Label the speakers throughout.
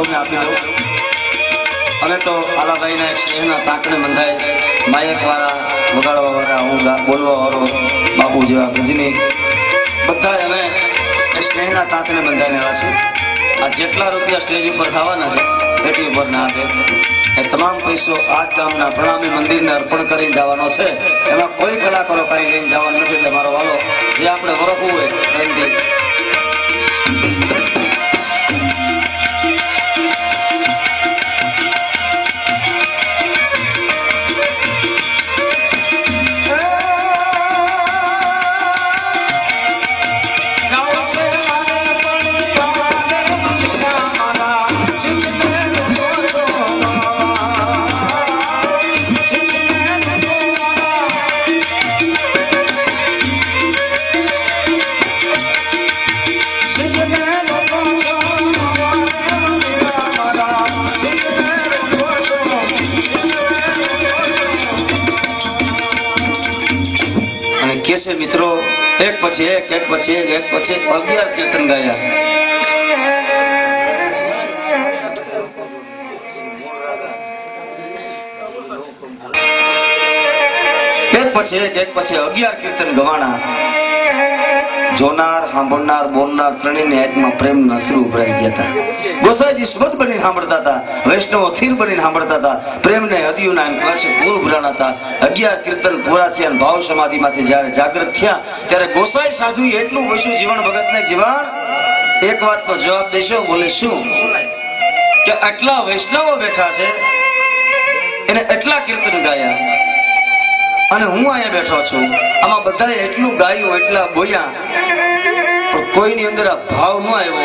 Speaker 1: સૌને આપી દઉં. અમે તો આલાભાઈને સ્નેહના તાંકને બંધાય માયક વાળા, વગાડવા વાળા, હું બોલવા વાળો, બાપુ જેવા ભજની બધા અમે સ્નેહના તાંકને બંધાયેલા છે. આ જેટલા રૂપિયા સ્ટેજ ઉપર થવાના છે પેટી ઉપર ના આપે એ તમામ પૈસો આ ગામના પ્રણામી મંદિરને અર્પણ કરીને જવાનો છે. એમાં કોઈ કલાકારો કઈ લઈને જવાનું નથી. એટલે મારો વાલો જે આપણે વરખવું હોય એમ કેસે મિત્રો એક પછી એક 11 કીર્તન ગાયા. એક પછી 11 કીર્તન ગવાણા. જોનાર, સાંભળનાર, બોલનાર ત્રણેયની આંખમાં પ્રેમના અશ્રુ ઉભરાઈ ગયા હતા. ગોસાઈજી સ્મૃત બનીને સાંભળતા હતા, વૈષ્ણવો થીર બનીને સાંભળતા હતા. પ્રેમને હદીઓના ક્લાસે પૂર ઉભરાણા હતા. 11 કીર્તન પૂરા થયા. ભાવ સમાધિમાંથી જયારે જાગૃત થયા ત્યારે ગોસાઈ સાધુ એટલું પૂછ્યું, જીવન ભગતને જીવન એક વાતનો જવાબ દેશો. બોલે શું? કે આટલા વૈષ્ણવો બેઠા છે એને એટલા કીર્તન ગાયા અને હું અહીંયા બેઠો છું. આમાં બધાએ એટલું ગાયું, એટલા બોલ્યા, પણ કોઈની અંદર આ ભાવ ન આવ્યો.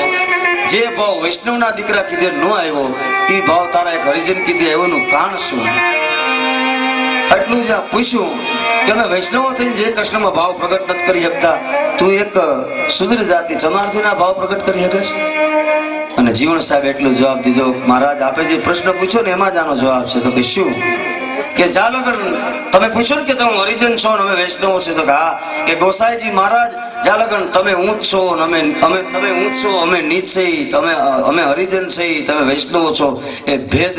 Speaker 1: જે ભાવ વૈષ્ણવના દીકરા કીધે ન આવ્યો એ ભાવ તારા એક હરિજન કીધે આવ્યોનું કારણ શું? એટલું જ પૂછ્યું કે અમે વૈષ્ણવો થઈને જે કૃષ્ણમાં ભાવ પ્રગટ નથી કરી શકતા, તું એક શુદ્ર જાતિ ચમારથીના ભાવ પ્રગટ કરી શકશ? અને જીવણ સાહેબ એટલો જવાબ દીધો, મહારાજ આપે જે પ્રશ્ન પૂછ્યો ને એમાં જ આનો જવાબ છે. તો કે શું? કે જાલગર તમે પૂછ્યું ને કે તમે હરિજન છો ને અમે વૈષ્ણવો છે. તો કે હા. કે ગોસાઈજી મહારાજ જાલગન તમે ઊંચ છો ને તમે ઊંચ છો, અમે નીચ છે, અમે હરિજન છે, તમે વૈષ્ણવો છો, એ ભેદ